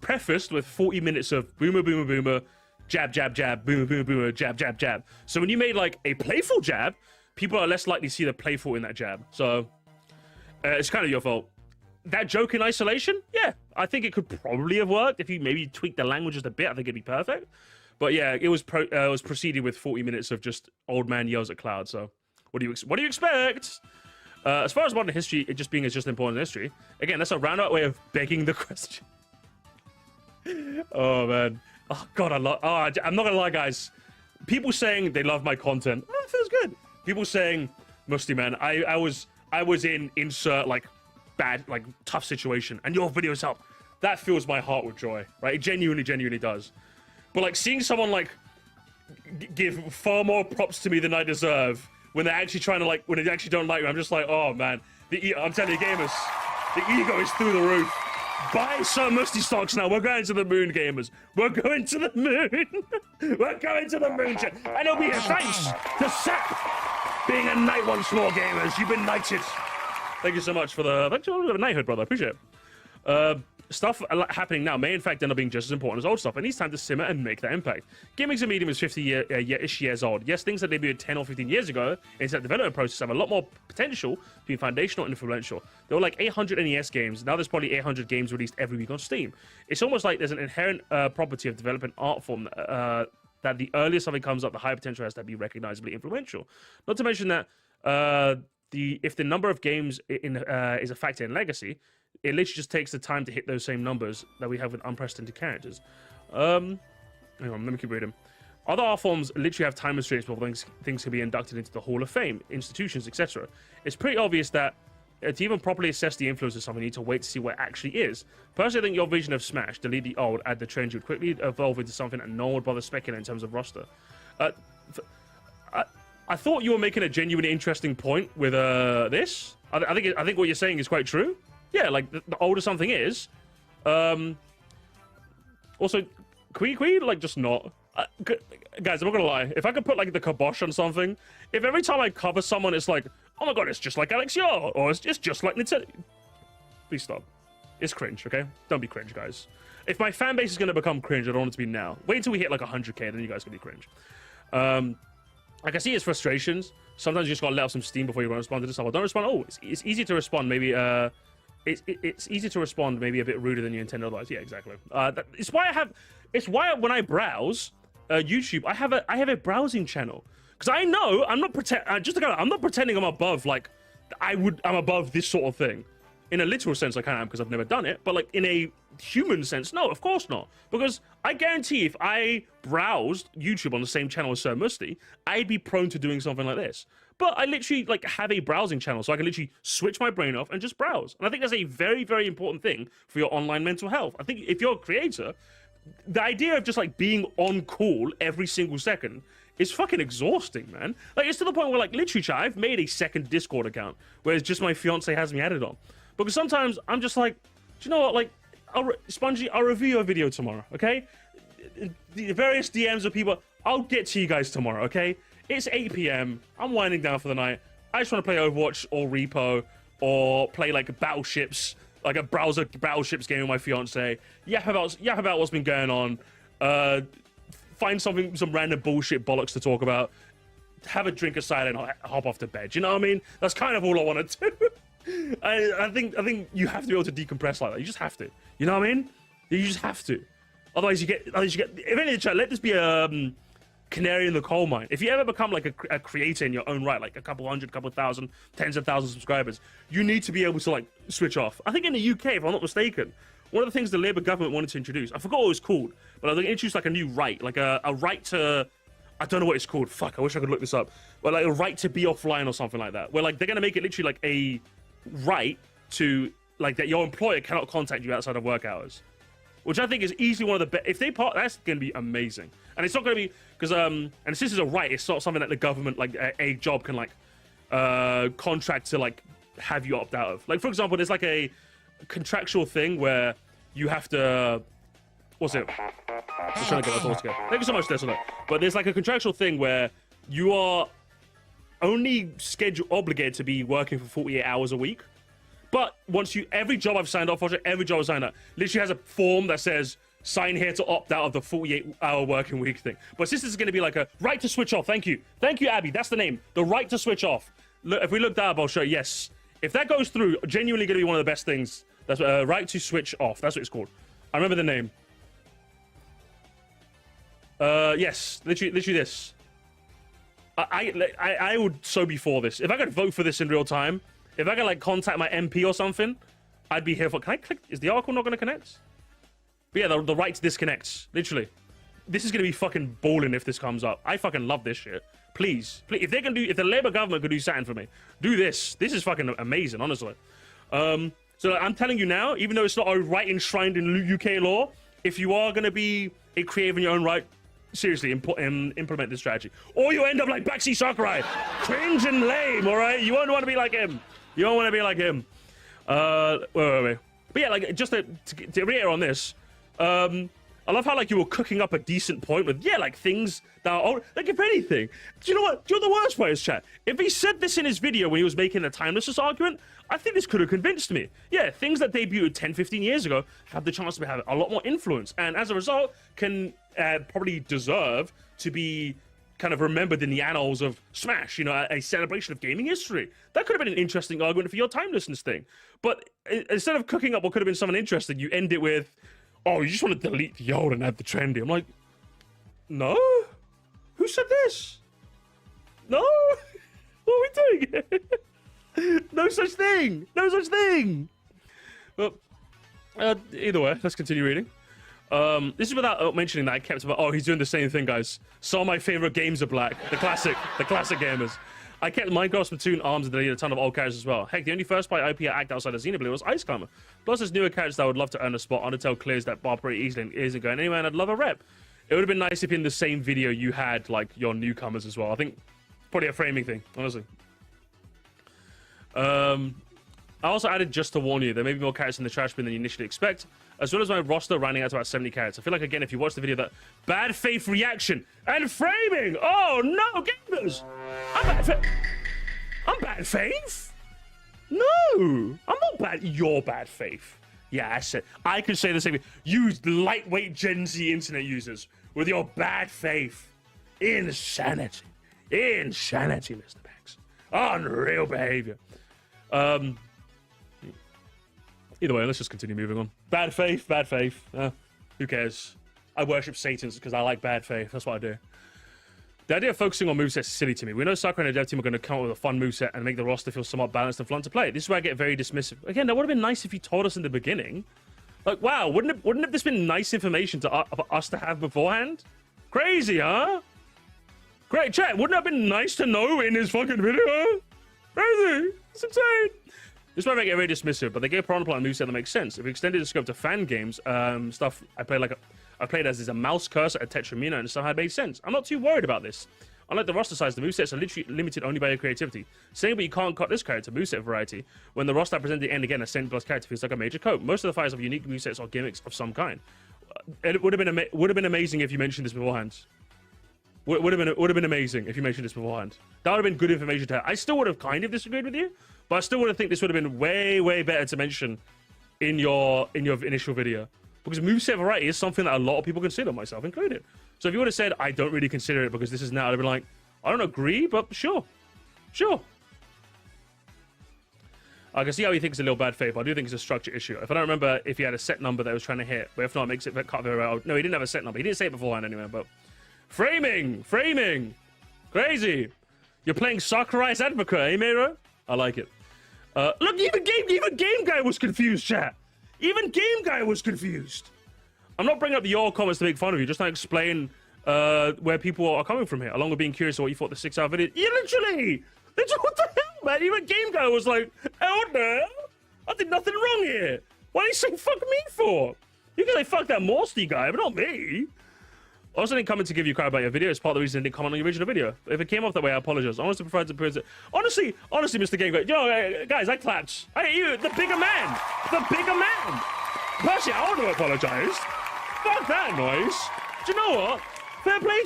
prefaced with 40 minutes of boomer, boomer, boomer, jab, jab, jab, boomer, boomer, boomer, jab, jab, jab. So when you made like a playful jab, people are less likely to see the playful in that jab. So it's kind of your fault. that joke in isolation, yeah, I think it could probably have worked if you maybe tweaked the language just a bit. I think it'd be perfect. But yeah, it was preceded with 40 minutes of just old man yells at cloud. So what do you expect? As far as modern history, it just being as just important as history. Again, that's a roundabout way of begging the question. Oh man, oh god, I'm not gonna lie, guys. People saying they love my content, it feels good. People saying, Musty man, I was in insert like bad, like tough situation, and your videos help. That fills my heart with joy, right? It genuinely does. But like seeing someone like give far more props to me than I deserve when they're actually trying to like, when they actually don't like me, I'm just like, oh man, I'm telling you, gamers, the ego is through the roof. Buy some Musty stocks now. We're going to the moon, gamers. We're going to the moon. We're going to the moon. And it'll be thanks to Sap being a knight once more, gamers. You've been knighted. Thank you so much for the knighthood, brother. I appreciate it. Stuff happening now may in fact end up being just as important as old stuff. It needs time to simmer and make that impact. Gaming's a medium is 50-ish years old. Yes, things that debuted 10 or 15 years ago in that development process have a lot more potential to be foundational and influential. There were like 800 NES games. Now there's probably 800 games released every week on Steam. It's almost like there's an inherent property of development art form that the earlier something comes up, the higher potential has to be recognizably influential. Not to mention that if the number of games is a factor in legacy, it literally just takes the time to hit those same numbers that we have with unprecedented characters. Hang on, let me keep reading. Other art forms literally have time restraints before things can be inducted into the Hall of Fame, institutions, etc. It's pretty obvious that to even properly assess the influence of something, you need to wait to see what it actually is. Personally, I think your vision of Smash, delete the old, add the trends, would quickly evolve into something that no one would bother speculating in terms of roster. I thought you were making a genuinely interesting point with this. I think what you're saying is quite true. Yeah, like the older something is. Also, can we like just not? Guys, I'm not gonna lie. If I could put like the kibosh on something, if every time I cover someone, it's like, oh my god, it's just like Alex Yar, or it's just like Nintendo. Please stop. It's cringe, okay? Don't be cringe, guys. If my fan base is gonna become cringe, I don't want it to be now. Wait until we hit like 100k, then you guys can be cringe. I can see his frustrations. Sometimes you just gotta let off some steam before you respond to this stuff. Don't respond. Oh, it's easy to respond. Maybe it's easy to respond. Maybe a bit ruder than you intend otherwise. Yeah, exactly. It's why when I browse YouTube, I have a browsing channel because I know I'm not pretending I'm above like I'm above this sort of thing. In a literal sense, I kind of am because I've never done it. But like in a human sense, no, of course not. Because I guarantee if I browsed YouTube on the same channel as Sir Musty, I'd be prone to doing something like this. But I literally like have a browsing channel, so I can literally switch my brain off and just browse. And I think that's a very, very important thing for your online mental health. I think if you're a creator, the idea of just like being on call every single second is fucking exhausting, man. Like it's to the point where like literally, I've made a second Discord account where it's just my fiance has me added on. Because sometimes I'm just like, do you know what? Like, Spongy, I'll review your video tomorrow, okay? The various DMs of people, I'll get to you guys tomorrow, okay? It's 8 p.m. I'm winding down for the night. I just want to play Overwatch or Repo or play like battleships, like a browser battleships game with my fiance. Yap about what's been going on. Find some random bullshit bollocks to talk about. Have a drink aside and hop off to bed. You know what I mean? That's kind of all I want to do. I think you have to be able to decompress like that. You just have to. You know what I mean? You just have to. Otherwise you get. If anything, let this be a canary in the coal mine. If you ever become like a creator in your own right, like a couple hundred, couple thousand, tens of thousands of subscribers, you need to be able to like switch off. I think in the UK, if I'm not mistaken, one of the things the Labour government wanted to introduce, I forgot what it was called, but they introduced like a new right, like a right to. I don't know what it's called. Fuck, I wish I could look this up. But like a right to be offline or something like that. Where like they're gonna make it literally like a right to like that your employer cannot contact you outside of work hours, which I think is easily one of the best. If they part, that's gonna be amazing. And it's not gonna be because and this is a right. It's not something that the government like a job can like contract to like have you opt out of. Like for example, there's like a contractual thing where you have to. What's it? I'm trying to get my thoughts together. Thank you so much, Desolate. But there's like a contractual thing where you are only obligated to be working for 48 hours a week. But every job I've signed up for, every job I've signed up, literally has a form that says, sign here to opt out of the 48-hour working week thing. But this is going to be like a right to switch off. Thank you. Thank you, Abby. That's the name. The right to switch off. Look, if we look that up, I'll show you. Yes. If that goes through, genuinely going to be one of the best things That's right to switch off. That's what it's called. I remember the name. Yes, literally this. I would so be for this. If I could vote for this in real time, if I could like contact my MP or something, I'd be here for. Can I click? Is the article not going to connect? But yeah, the right to disconnect. Literally, this is going to be fucking balling if this comes up. I fucking love this shit. Please, if they can do, if the Labour government could do something for me, do this. This is fucking amazing, honestly. So I'm telling you now, even though it's not a right enshrined in UK law, if you are going to be a creative in your own right, seriously, implement this strategy. Or you end up like Backseat Sakurai. Cringe and lame, all right? You won't want to be like him. You don't want to be like him. Wait. But yeah, like, just to reiterate on this, I love how, like, you were cooking up a decent point with, yeah, like, things that are, like, if anything. Do you know what? Do you know what the worst part is, chat? If he said this in his video when he was making the timelessness argument, I think this could have convinced me. Yeah, things that debuted 10, 15 years ago have the chance to have a lot more influence, and as a result, can probably deserve to be kind of remembered in the annals of Smash, you know, a celebration of gaming history. That could have been an interesting argument for your timelessness thing. But instead of cooking up what could have been something interesting, you end it with, oh, you just want to delete the old and add the trendy. I'm like, no? Who said this? No? What are we doing here? No such thing. No such thing. Well, either way, let's continue reading. This is without mentioning that I kept about, oh, he's doing the same thing, guys. Some of my favorite games are black. The classic gamers. I kept Minecraft, Splatoon, ARMS, and deleted a ton of old characters as well. Heck, the only first-party IP I act outside of Xenoblade was Ice Climber. Plus, there's newer characters that I would love to earn a spot. Undertale clears that bar pretty easily and isn't going anywhere, and I'd love a rep. It would have been nice if in the same video you had, like, your newcomers as well. I think probably a framing thing, honestly. I also added just to warn you, there may be more characters in the trash bin than you initially expect, as well as my roster rounding out to about 70 characters. I feel like, again, if you watch the video, that bad faith reaction and framing. Oh, no, gamers. I'm bad faith? No, I'm not bad. You're bad faith. Yeah, I said, I could say the same thing. You lightweight Gen Z internet users with your bad faith. Insanity. Insanity, Mr. Banks. Unreal behavior. Either way, let's just continue moving on. Bad faith, bad faith. Who cares? I worship Satan's because I like bad faith. That's what I do. The idea of focusing on movesets is silly to me. We know Sakurai and the dev team are going to come up with a fun moveset and make the roster feel somewhat balanced and fun to play. This is where I get very dismissive. Again, that would have been nice if you told us in the beginning. Like, wow, wouldn't have this been nice information for us to have beforehand? Crazy, huh? Great chat. Wouldn't it have been nice to know in his fucking video? Crazy. It's insane. This might make it very dismissive, but they gave Piranha Plant a moveset that makes sense. If we extended the scope to fan games, stuff I played as a mouse cursor at Tetramina and stuff had made sense. I'm not too worried about this. Unlike the roster size, the movesets are literally limited only by your creativity. Saying but you can't cut this character moveset variety when the roster presented at the end again a 70+ character feels like a major cope. Most of the fighters have unique movesets or gimmicks of some kind. It would have been amazing if you mentioned this beforehand. Would have been amazing if you mentioned this beforehand. That would have been good information to have. I still would have kind of disagreed with you, but I still would have think this would have been way better to mention in your initial video, because moveset variety is something that a lot of people consider, myself included. So if you would have said I don't really consider it because this is now, I'd have been like, I don't agree, but sure. I can see how he thinks it's a little bad faith, but I do think it's a structure issue. If I don't remember if he had a set number that he was trying to hit, but if not, it makes it cut very well. No, he didn't have a set number. He didn't say it beforehand anyway, but framing, crazy. You're playing Sakurai's advocate, eh, Miro? I like it. Look, even Game Guy was confused, chat. Even Game Guy was confused. I'm not bringing up your comments to make fun of you, just to explain where people are coming from here, along with being curious of what you thought the 6-hour video. Yeah, literally, what the hell, man? Even Game Guy was like, hell no, I did nothing wrong here. Why did he say fuck me for? You can say fuck that Moresty guy, but not me. I also didn't come in to give you crap about your video. It's part of the reason I didn't comment on your original video. If it came off that way, I apologize. I honestly prefer to present. Honestly, Mr. Game Guy, yo, guys, I clapped. I hate you, the bigger man. Personally, I want to apologize. Fuck that noise. Do you know what? Fair play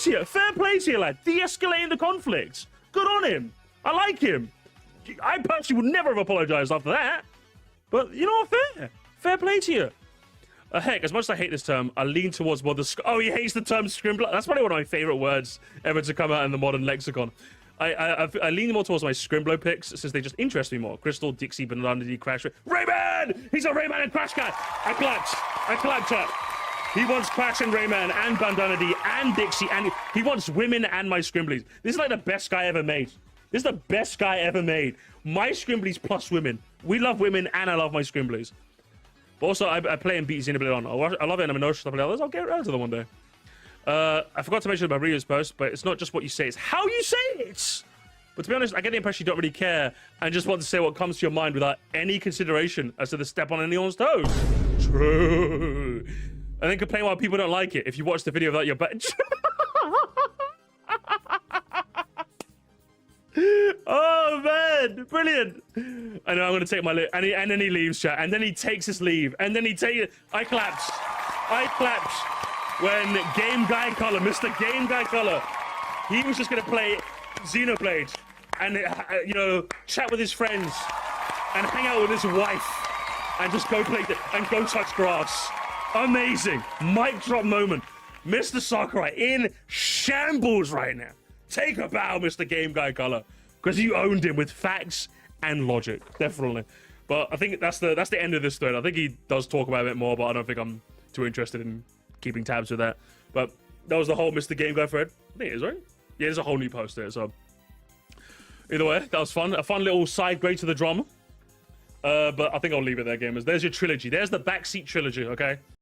to you, lad. De-escalating the conflict. Good on him. I like him. I personally would never have apologized after that. But you know what? Fair play to you. Heck, as much as I hate this term, I lean towards more the... Oh, he hates the term scrimbler. That's probably one of my favorite words ever to come out in the modern lexicon. I lean more towards my Scrimblow picks since they just interest me more. Crystal, Dixie, Banana, Crash. Rayman! He's a Rayman and Crash guy. I clapped, chat. He wants Crash and Rayman and Bandana D and Dixie, and he wants women and my Scrimblies. This is like the best guy ever made. This is the best guy ever made. My Scrimblies plus women. We love women, and I love my Scrimblies. But also, I play and beat Xenoblade on. I love it, and I'm emotional stuff like others. I'll get around to them one day. I forgot to mention about Rio's post, but it's not just what you say, it's how you say it. But to be honest, I get the impression you don't really care and just want to say what comes to your mind without any consideration as to the step on anyone's toes. True. And then complain why people don't like it if you watch the video without your butt. Oh man, brilliant. I know I'm gonna take my leave, and then he leaves, chat, and then he takes his leave, and then he takes. I clapped when Game Guy Color, Mr. Game Guy Color, he was just gonna play Xenoblade and you know, chat with his friends and hang out with his wife and just go play and go touch grass. Amazing mic drop moment. Mr. Sakurai in shambles right now. Take a bow, Mr. Game Guy Color, because you owned him with facts and logic, definitely. But I think that's the end of this thread. I think he does talk about it a bit more, but I don't think I'm too interested in keeping tabs with that. But that was the whole Mr. Game Guy thread. I think it is, right? Yeah, there's a whole new post there. So either way, that was fun. A fun little side grade to the drama. But I think I'll leave it there, gamers. There's your trilogy. There's the backseat trilogy. Okay.